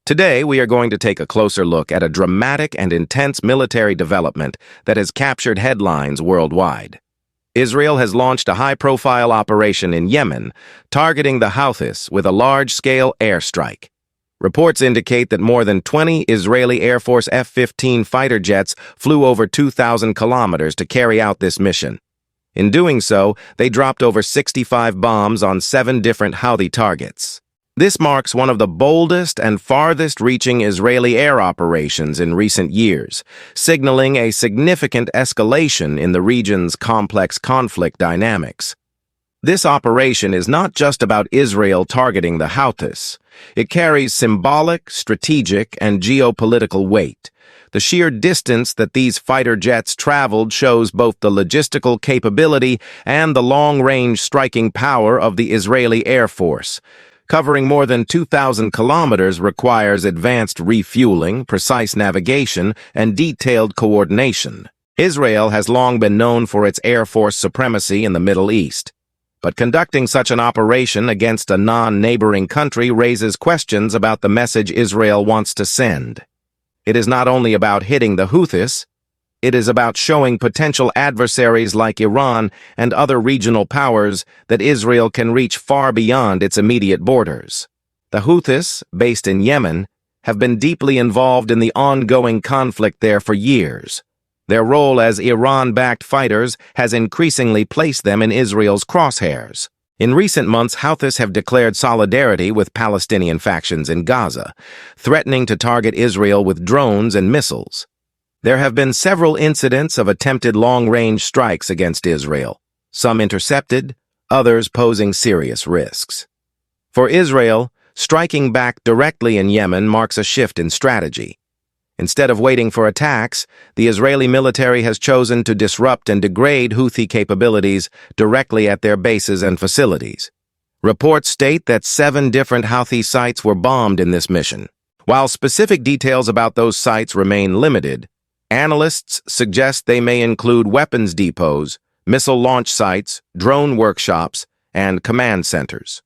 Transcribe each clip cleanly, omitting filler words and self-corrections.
Today, we are going to take a closer look at a dramatic and intense military development that has captured headlines worldwide. Israel has launched a high-profile operation in Yemen, targeting the Houthis with a large-scale airstrike. Reports indicate that more than 20 Israeli Air Force F-15 fighter jets flew over 2,000 kilometers to carry out this mission. In doing so, they dropped over 65 bombs on 7 different Houthi targets. This marks one of the boldest and farthest-reaching Israeli air operations in recent years, signaling a significant escalation in the region's complex conflict dynamics. This operation is not just about Israel targeting the Houthis. It carries symbolic, strategic, and geopolitical weight. The sheer distance that these fighter jets traveled shows both the logistical capability and the long-range striking power of the Israeli Air Force. Covering more than 2,000 kilometers requires advanced refueling, precise navigation, and detailed coordination. Israel has long been known for its air force supremacy in the Middle East. But conducting such an operation against a non-neighboring country raises questions about the message Israel wants to send. It is not only about hitting the Houthis, it is about showing potential adversaries like Iran and other regional powers that Israel can reach far beyond its immediate borders. The Houthis, based in Yemen, have been deeply involved in the ongoing conflict there for years. Their role as Iran-backed fighters has increasingly placed them in Israel's crosshairs. In recent months, Houthis have declared solidarity with Palestinian factions in Gaza, threatening to target Israel with drones and missiles. There have been several incidents of attempted long-range strikes against Israel, some intercepted, others posing serious risks. For Israel, striking back directly in Yemen marks a shift in strategy. Instead of waiting for attacks, the Israeli military has chosen to disrupt and degrade Houthi capabilities directly at their bases and facilities. Reports state that 7 different Houthi sites were bombed in this mission. While specific details about those sites remain limited, analysts suggest they may include weapons depots, missile launch sites, drone workshops, and command centers.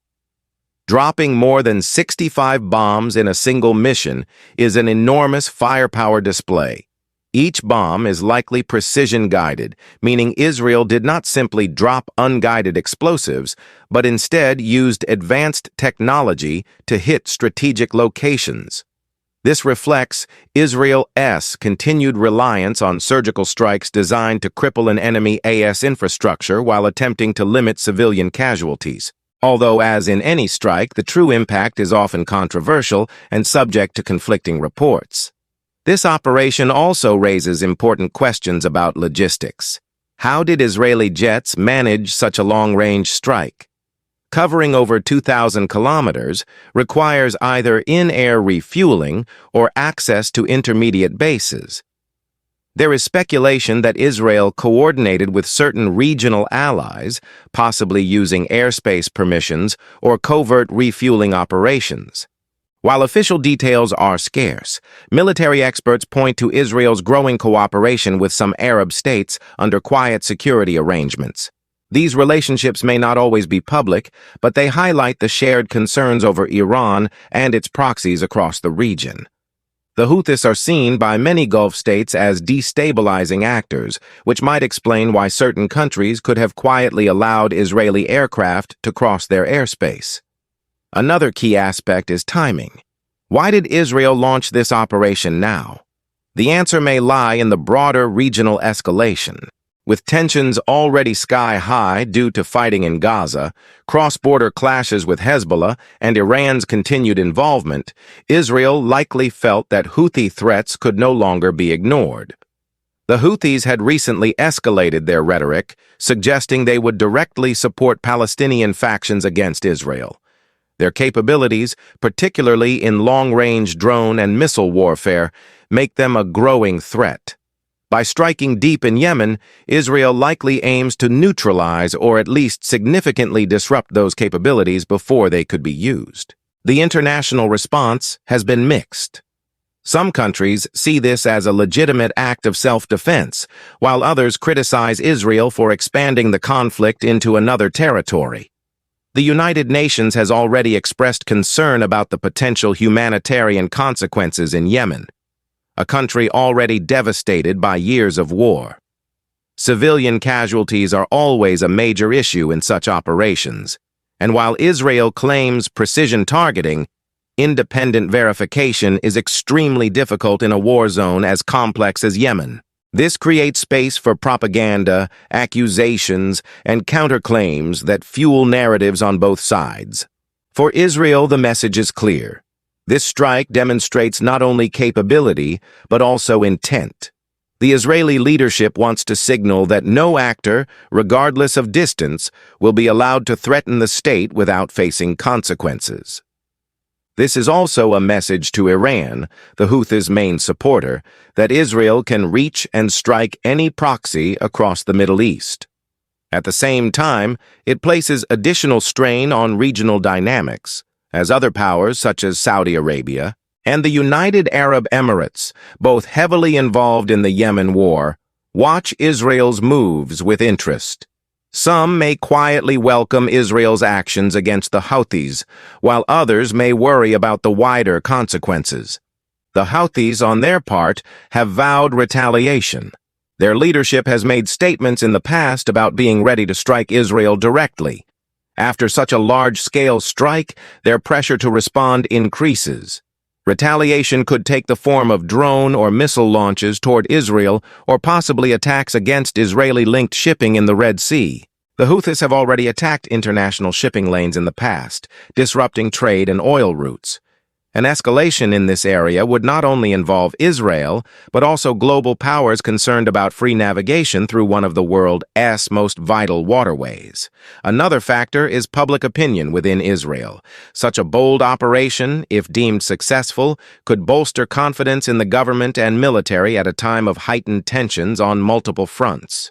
Dropping more than 65 bombs in a single mission is an enormous firepower display. Each bomb is likely precision-guided, meaning Israel did not simply drop unguided explosives, but instead used advanced technology to hit strategic locations. This reflects Israel's continued reliance on surgical strikes designed to cripple an enemy AS infrastructure while attempting to limit civilian casualties. Although, as in any strike, the true impact is often controversial and subject to conflicting reports. This operation also raises important questions about logistics. How did Israeli jets manage such a long-range strike? Covering over 2,000 kilometers requires either in-air refueling or access to intermediate bases. There is speculation that Israel coordinated with certain regional allies, possibly using airspace permissions or covert refueling operations. While official details are scarce, military experts point to Israel's growing cooperation with some Arab states under quiet security arrangements. These relationships may not always be public, but they highlight the shared concerns over Iran and its proxies across the region. The Houthis are seen by many Gulf states as destabilizing actors, which might explain why certain countries could have quietly allowed Israeli aircraft to cross their airspace. Another key aspect is timing. Why did Israel launch this operation now? The answer may lie in the broader regional escalation. With tensions already sky-high due to fighting in Gaza, cross-border clashes with Hezbollah, and Iran's continued involvement, Israel likely felt that Houthi threats could no longer be ignored. The Houthis had recently escalated their rhetoric, suggesting they would directly support Palestinian factions against Israel. Their capabilities, particularly in long-range drone and missile warfare, make them a growing threat. By striking deep in Yemen, Israel likely aims to neutralize or at least significantly disrupt those capabilities before they could be used. The international response has been mixed. Some countries see this as a legitimate act of self-defense, while others criticize Israel for expanding the conflict into another territory. The United Nations has already expressed concern about the potential humanitarian consequences in Yemen, a country already devastated by years of war. Civilian casualties are always a major issue in such operations, and while Israel claims precision targeting, independent verification is extremely difficult in a war zone as complex as Yemen. This creates space for propaganda, accusations, and counterclaims that fuel narratives on both sides. For Israel, the message is clear. This strike demonstrates not only capability, but also intent. The Israeli leadership wants to signal that no actor, regardless of distance, will be allowed to threaten the state without facing consequences. This is also a message to Iran, the Houthis' main supporter, that Israel can reach and strike any proxy across the Middle East. At the same time, it places additional strain on regional dynamics, as other powers such as Saudi Arabia and the United Arab Emirates, both heavily involved in the Yemen war, watch Israel's moves with interest. Some may quietly welcome Israel's actions against the Houthis, while others may worry about the wider consequences. The Houthis, on their part, have vowed retaliation. Their leadership has made statements in the past about being ready to strike Israel directly. After such a large-scale strike, their pressure to respond increases. Retaliation could take the form of drone or missile launches toward Israel or possibly attacks against Israeli-linked shipping in the Red Sea. The Houthis have already attacked international shipping lanes in the past, disrupting trade and oil routes. An escalation in this area would not only involve Israel, but also global powers concerned about free navigation through one of the world's most vital waterways. Another factor is public opinion within Israel. Such a bold operation, if deemed successful, could bolster confidence in the government and military at a time of heightened tensions on multiple fronts.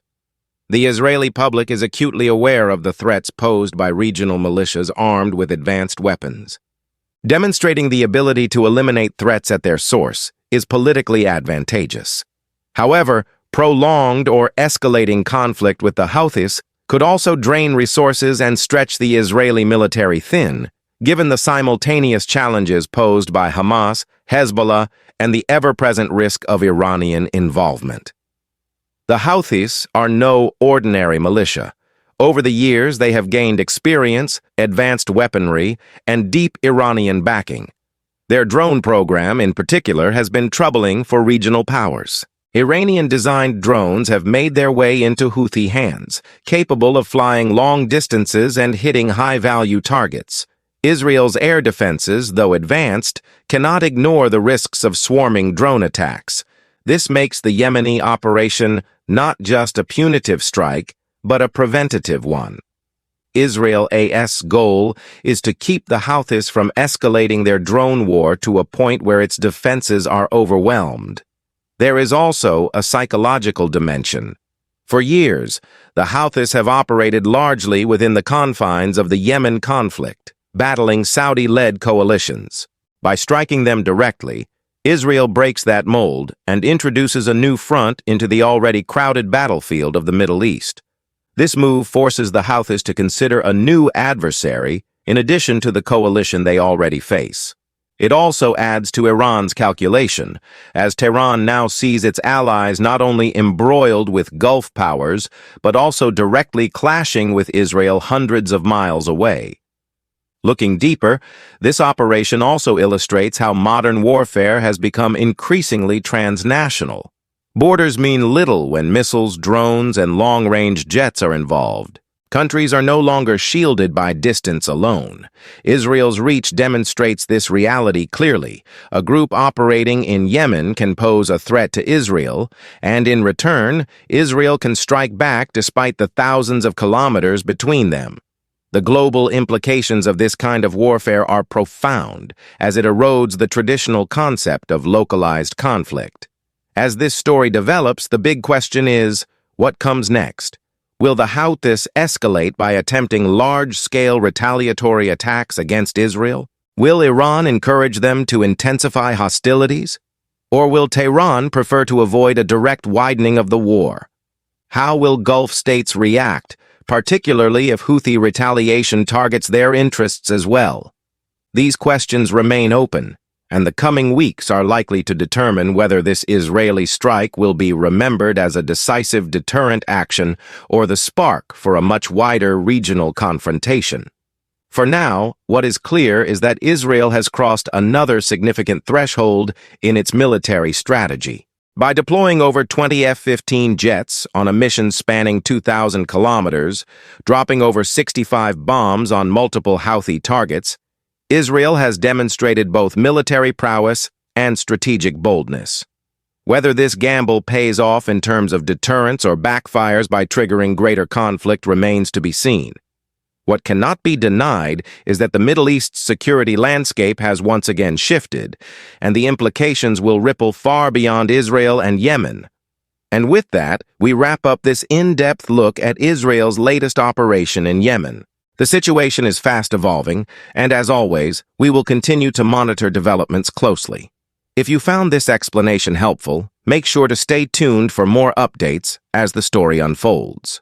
The Israeli public is acutely aware of the threats posed by regional militias armed with advanced weapons. Demonstrating the ability to eliminate threats at their source is politically advantageous. However, prolonged or escalating conflict with the Houthis could also drain resources and stretch the Israeli military thin, given the simultaneous challenges posed by Hamas, Hezbollah, and the ever-present risk of Iranian involvement. The Houthis are no ordinary militia. Over the years, they have gained experience, advanced weaponry, and deep Iranian backing. Their drone program, in particular, has been troubling for regional powers. Iranian-designed drones have made their way into Houthi hands, capable of flying long distances and hitting high-value targets. Israel's air defenses, though advanced, cannot ignore the risks of swarming drone attacks. This makes the Yemeni operation not just a punitive strike, but a preventative one. Israel's goal is to keep the Houthis from escalating their drone war to a point where its defenses are overwhelmed. There is also a psychological dimension. For years, the Houthis have operated largely within the confines of the Yemen conflict, battling Saudi-led coalitions. By striking them directly, Israel breaks that mold and introduces a new front into the already crowded battlefield of the Middle East. This move forces the Houthis to consider a new adversary in addition to the coalition they already face. It also adds to Iran's calculation, as Tehran now sees its allies not only embroiled with Gulf powers, but also directly clashing with Israel hundreds of miles away. Looking deeper, this operation also illustrates how modern warfare has become increasingly transnational. Borders mean little when missiles, drones, and long-range jets are involved. Countries are no longer shielded by distance alone. Israel's reach demonstrates this reality clearly. A group operating in Yemen can pose a threat to Israel, and in return, Israel can strike back despite the thousands of kilometers between them. The global implications of this kind of warfare are profound, as it erodes the traditional concept of localized conflict. As this story develops, the big question is, what comes next? Will the Houthis escalate by attempting large-scale retaliatory attacks against Israel? Will Iran encourage them to intensify hostilities? Or will Tehran prefer to avoid a direct widening of the war? How will Gulf states react, particularly if Houthi retaliation targets their interests as well. These questions remain open, and the coming weeks are likely to determine whether this Israeli strike will be remembered as a decisive deterrent action or the spark for a much wider regional confrontation. For now, what is clear is that Israel has crossed another significant threshold in its military strategy. By deploying over 20 F-15 jets on a mission spanning 2,000 kilometers, dropping over 65 bombs on multiple Houthi targets, Israel has demonstrated both military prowess and strategic boldness. Whether this gamble pays off in terms of deterrence or backfires by triggering greater conflict remains to be seen. What cannot be denied is that the Middle East's security landscape has once again shifted, and the implications will ripple far beyond Israel and Yemen. And with that, we wrap up this in-depth look at Israel's latest operation in Yemen. The situation is fast evolving, and as always, we will continue to monitor developments closely. If you found this explanation helpful, make sure to stay tuned for more updates as the story unfolds.